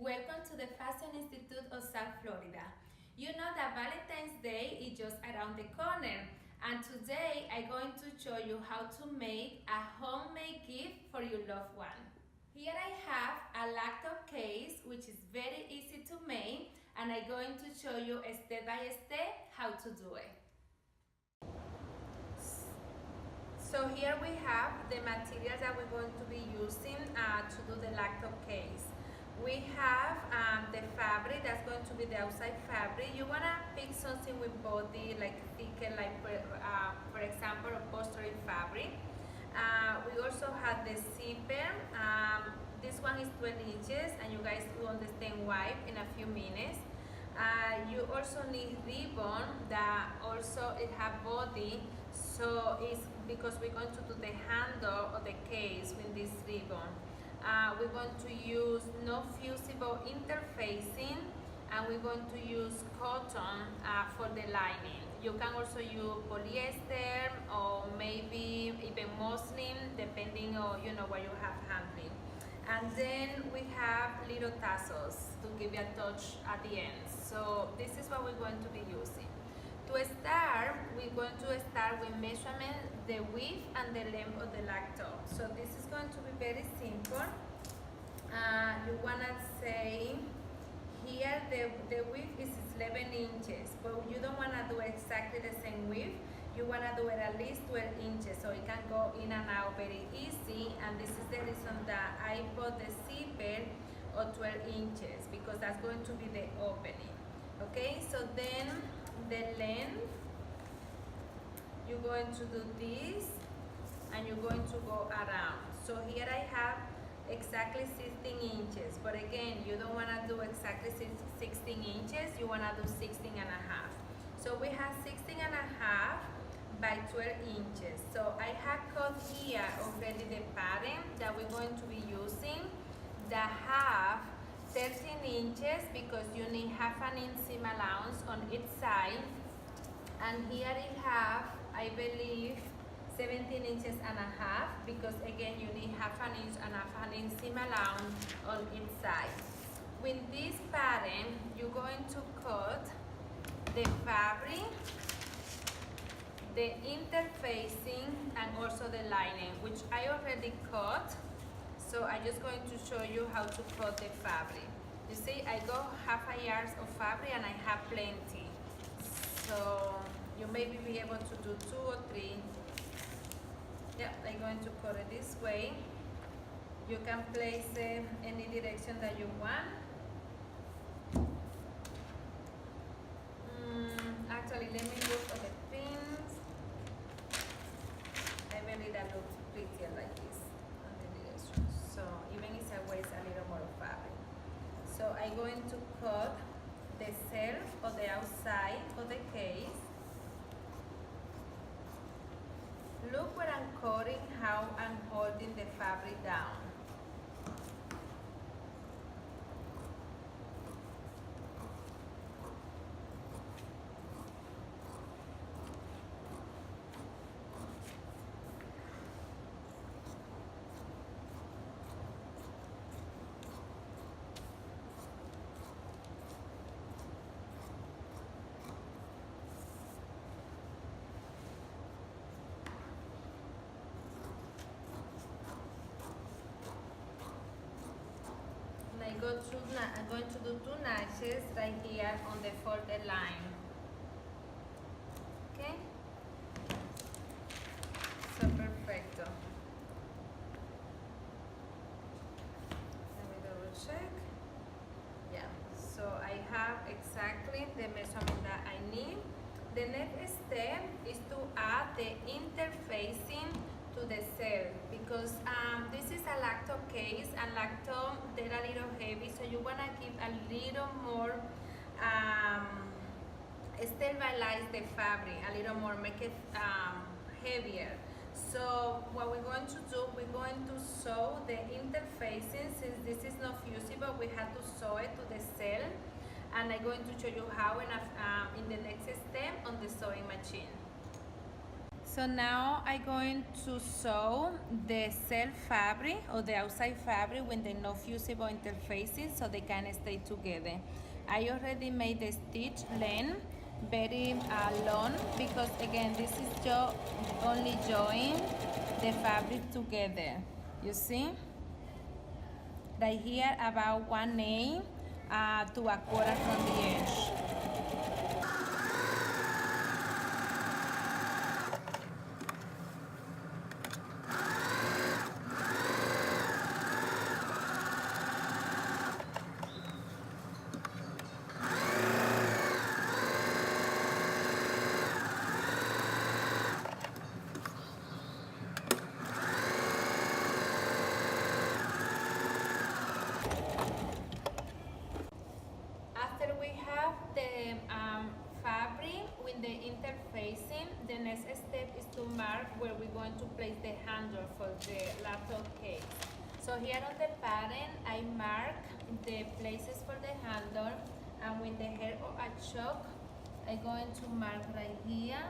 Welcome to the Fashion Institute of South Florida. You know that Valentine's Day is just around the corner, and today I'm going to show you how to make a homemade gift for your loved one. Here I have a laptop case which is very easy to make, and I'm going to show you step by step how to do it. So here we have the materials that we're going to be using to do the laptop case. We have the fabric, that's going to be the outside fabric. You want to pick something with body, like thicker, like for example, upholstery fabric. We also have the zipper. This one is 12 inches, and you guys will understand why in a few minutes. You also need ribbon that also it have body, so it's because we're going to do the handle of the case with this ribbon. We're going to use non-fusible interfacing, and we're going to use cotton for the lining. You can also use polyester or maybe even muslin, depending on what you have handy. And then we have little tassels to give you a touch at the end. So this is what we're going to be using. To start, we're going to start with measurement the width and the length of the laptop. So this is going to be very simple. You wanna say here the width is 11 inches, but you don't wanna do exactly the same width. You wanna do it at least 12 inches, so it can go in and out very easy. And this is the reason that I put the zipper of 12 inches, because that's going to be the opening. Okay, so then the length, you're going to do this, and you're going to go around. So here I have exactly 16 inches, but again, you don't want to do exactly 16 inches, you want to do 16 and a half. So we have 16 and a half by 12 inches. So I have cut here already the pattern that we're going to be using, that have 13 inches, because you need half an inch seam allowance on each side. And here I have, I believe, 17 inches and a half, because again you need half an inch and half an inch seam allowance on each side. With this pattern, you're going to cut the fabric, the interfacing, and also the lining, which I already cut. So I'm just going to show you how to cut the fabric. You see, I got half a yard of fabric and I have plenty. So you maybe be able to do 2 or 3. Yeah, I'm going to cut it this way. You can place it any direction that you want. Actually, let me look at the pins. I believe that looks prettier like this on the direction. So even if I waste a little more fabric. So I'm going to cut the self or the outside of the case. Look where I'm cutting, how I'm holding the fabric down. I'm going to do 2 notches right here on the folded line. Okay? So perfecto. Let me double check. Yeah. So I have exactly the measurement that I need. The next step is to add the interfacing to the cell, because this is a laptop case, and laptop, they're a little heavy, so you want to give a little more stabilize the fabric a little more, make it heavier. So what we're going to do, we're going to sew the interfacing. Since this is not fusible, we have to sew it to the cell, and I'm going to show you how in the next step on the sewing machine. So So now I'm going to sew the self fabric or the outside fabric with the no fusible interfaces so they can stay together. I already made the stitch length very long because again this is just only join the fabric together. You see? Right here about 1/8 to 1/4 from the edge. After we have the fabric with the interfacing, the next step is to mark where we're going to place the handle for the laptop case. So here on the pattern, I mark the places for the handle, and with the hair of a chalk, I'm going to mark right here.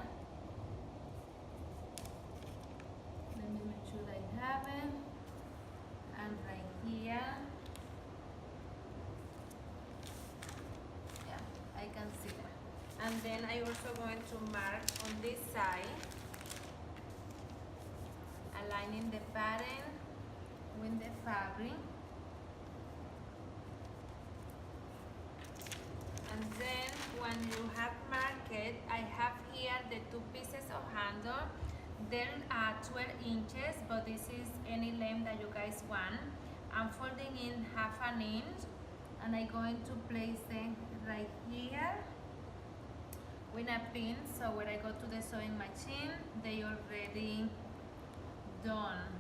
Let me make sure I have it, and right here. I can see it. And then I also going to mark on this side, aligning the pattern with the fabric. And then when you have marked it, I have here the 2 pieces of handle. Then 12 inches, but this is any length that you guys want. I'm folding in 1/2 inch, and I'm going to place it right here with a pin, so when I go to the sewing machine, they already done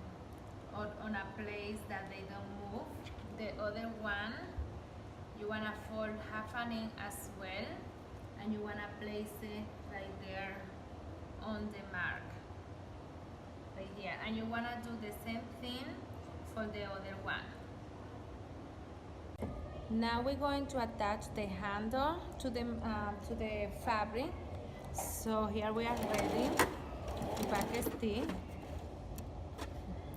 or on a place that they don't move. The other one, you wanna fold 1/2 inch as well, and you wanna place it right there on the mark, right here, and you wanna do the same thing for the other one. Now we're going to attach the handle to the fabric. So here we are ready to back stitch.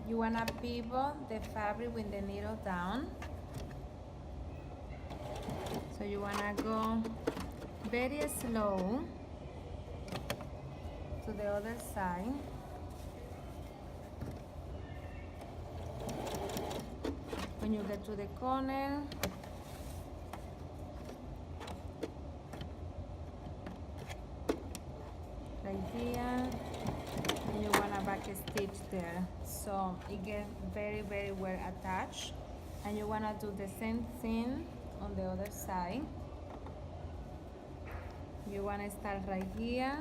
You wanna pivot the fabric with the needle down. So you wanna go very slow to the other side. When you get to the corner, right here, and you want to back stitch there so it gets very well attached, and you want to do the same thing on the other side. You want to start right here,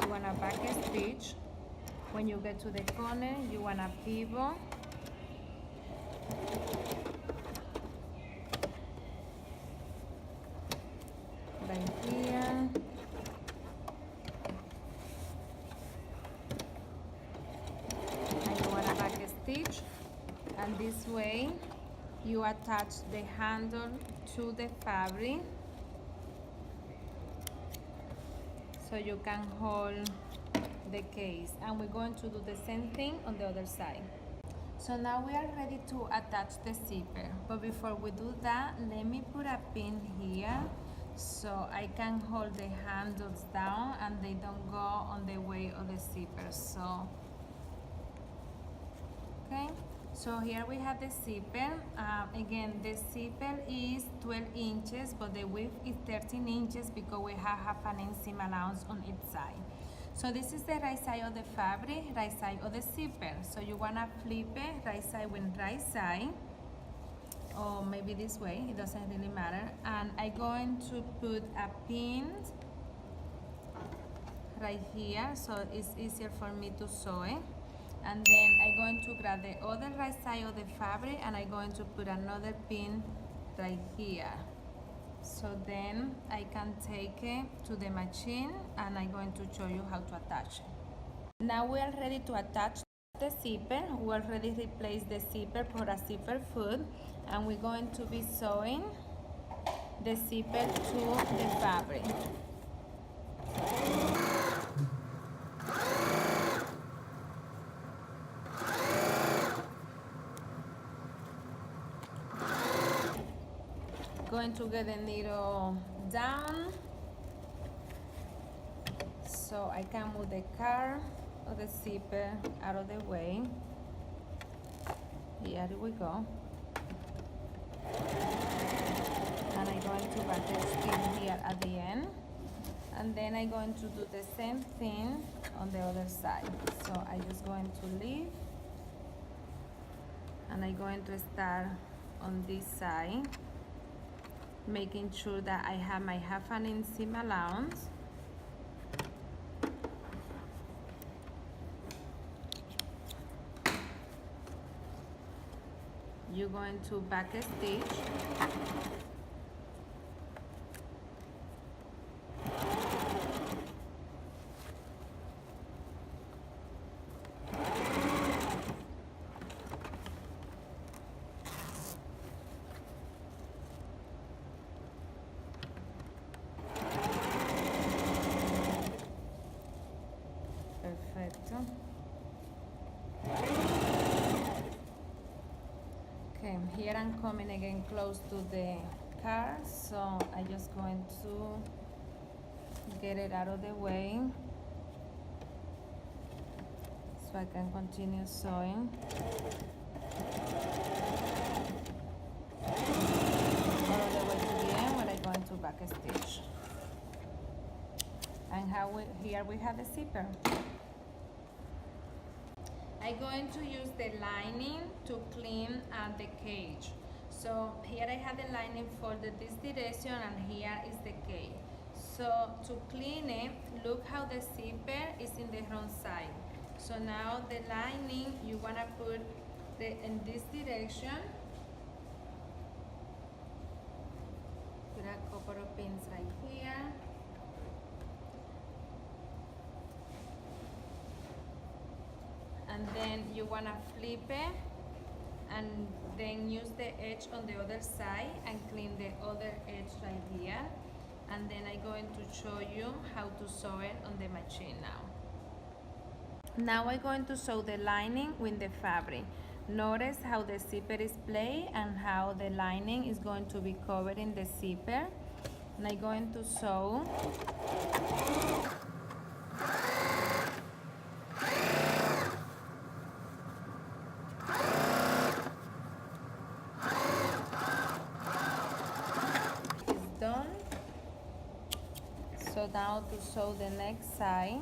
you want to back stitch. When you get to the corner, you want to pivot right here, and you want to back stitch, and this way you attach the handle to the fabric so you can hold the case, and we're going to do the same thing on the other side. So now we are ready to attach the zipper, but before we do that, let me put a pin here so I can hold the handles down and they don't go on the way of the zipper. So okay, so here we have the zipper. Again, the zipper is 12 inches, but the width is 13 inches because we have 1/2 inch seam allowance on each side. So this is the right side of the fabric, right side of the zipper. So you wanna flip it right side with right side, or maybe this way, it doesn't really matter. And I'm going to put a pin right here so it's easier for me to sew it. And then I'm going to grab the other right side of the fabric and I'm going to put another pin right here. So then I can take it to the machine and I'm going to show you how to attach it. Now we are ready to attach the zipper. We already replaced the zipper for a zipper foot, and we're going to be sewing the zipper to the fabric. going to get the needle down so I can move the car or the zipper out of the way. Here we go. And I'm going to back the skin here at the end. And then I'm going to do the same thing on the other side. So I'm just going to leave. And I'm going to start on this side, making sure that I have my 1/2 inch seam allowance. You're going to back a stitch. Perfecto. Okay, here I'm coming again close to the car, so I'm just going to get it out of the way so I can continue sewing. All the way to the end where I'm going to back a stitch. And here we have the zipper. I'm going to use the lining to clean the cage. So here I have the lining folded this direction and here is the cage. So to clean it, look how the zipper is in the wrong side. So now the lining, you want to put in this direction. Put a couple of pins right here. And then you want to flip it and then use the edge on the other side and clean the other edge right here. And then I'm going to show you how to sew it on the machine now. Now I'm going to sew the lining with the fabric. Notice how the zipper is placed and how the lining is going to be covered in the zipper. And I'm going to sew. So now to sew the next side.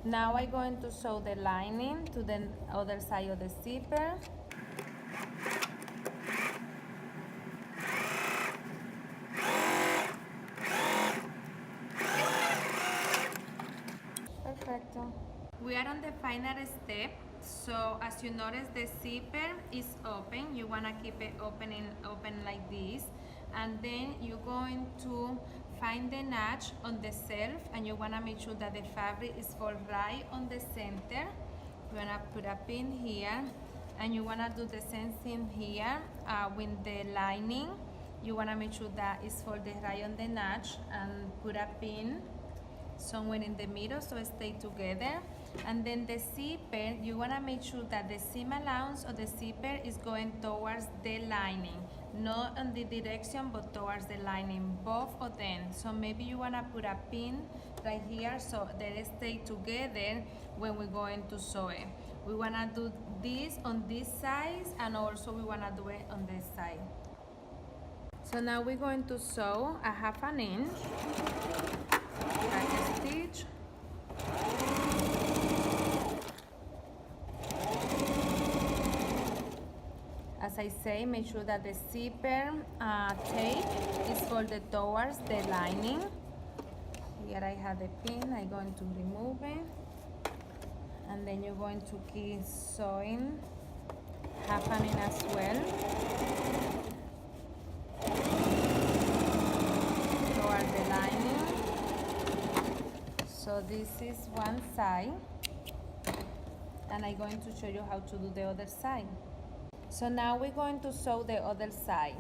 Now I'm going to sew the lining to the other side of the zipper. Perfecto. We are on the final step. So as you notice, the zipper is open. You want to keep it open like this. And then you're going to find the notch on the self, and you want to make sure that the fabric is fold right on the center. You want to put a pin here, and you want to do the same thing here with the lining. You want to make sure that it's folded right on the notch and put a pin somewhere in the middle so it stay together. And then the zipper, you want to make sure that the seam allowance of the zipper is going towards the lining, not in the direction but towards the lining, both of them. So maybe you want to put a pin right here so that it stay together when we're going to sew it. We want to do this on this side, and also we want to do it on this side. So now we're going to sew a 1/2 inch, back a stitch, as I say, make sure that the zipper tape is folded towards the lining. Here I have the pin, I'm going to remove it. And then you're going to keep sewing 1/2 inch as well towards the lining. So this is one side, and I'm going to show you how to do the other side. So now we're going to sew the other side.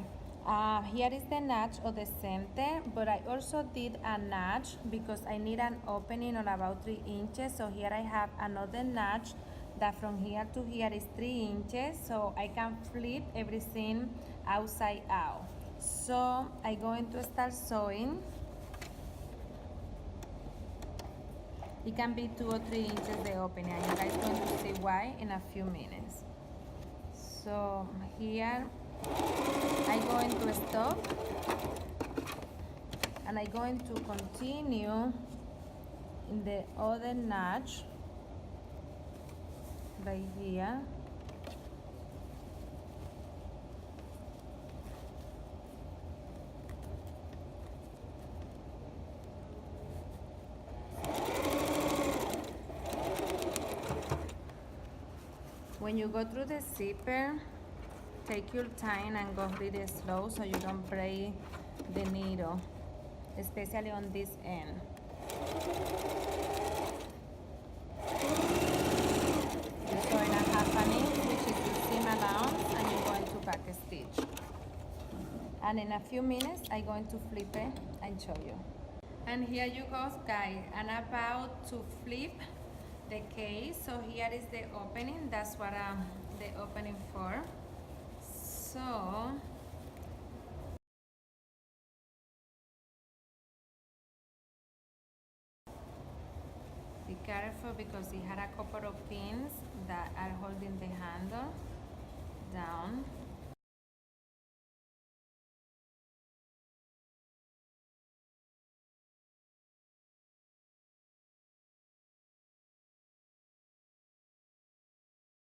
Here is the notch of the center, but I also did a notch because I need an opening of about 3 inches. So here I have another notch that from here to here is 3 inches, so I can flip everything outside out. So I'm going to start sewing. It can be 2 or 3 inches the opening, and you guys going to see why in a few minutes. So here I'm going to stop, and I'm going to continue in the other notch right here. When you go through the zipper, take your time and go really slow so you don't break the needle, especially on this end. You're sewing a half an inch, which is the seam allowance, and you're going to back stitch. And in a few minutes, I'm going to flip it and show you. And here you go, guys. I'm about to flip the case. So here is the opening. That's what the opening for. So be careful because it had a couple of pins that are holding the handle down.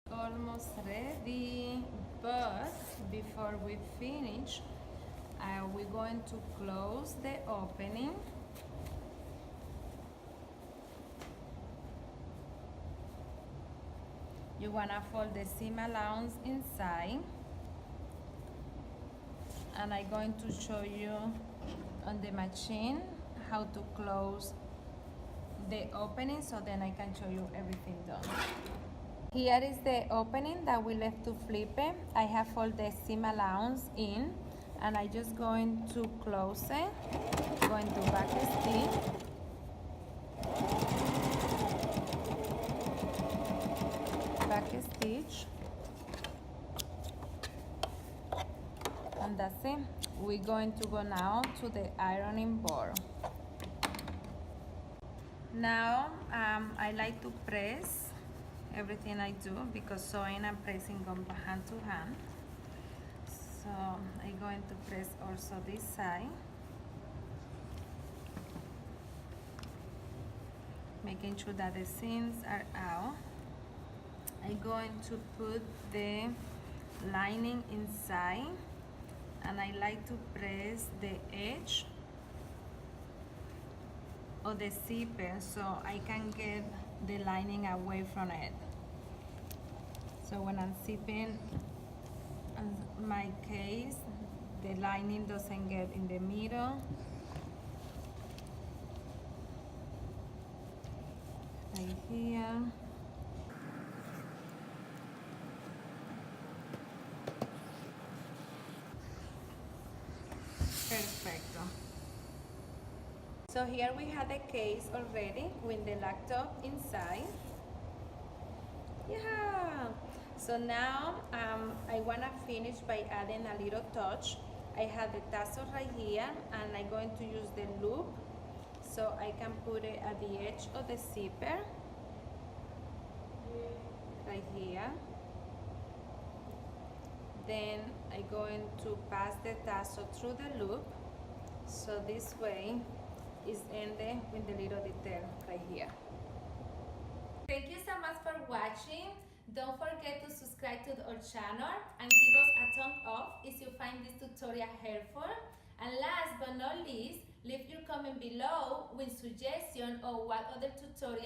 Almost ready, but before we finish, we're going to close the opening. You want to fold the seam allowance inside, and I'm going to show you on the machine how to close the opening, so then I can show you everything done. Here is the opening that we left to flip it. I have folded the seam allowance in, and I'm just going to close it, going to back stitch, back stitch, and that's it. We're going to go now to the ironing board. Now I like to press everything I do, because sewing and pressing go hand to hand. So I'm going to press also this side, making sure that the seams are out. I'm going to put the lining inside, and I like to press the edge of the zipper so I can get the lining away from it. So when I'm zipping my case, the lining doesn't get in the middle. Right here. Perfecto. So here we have the case already with the laptop inside. Yeah. So now I want to finish by adding a little touch. I have the tassel right here, and I'm going to use the loop so I can put it at the edge of the zipper right here. Then I'm going to pass the tassel through the loop, so this way is ended with the little detail right here. Thank you so much for watching. Don't forget to subscribe to our channel and give us a thumbs up if you find this tutorial helpful. And last but not least, leave your comment below with suggestions on what other tutorials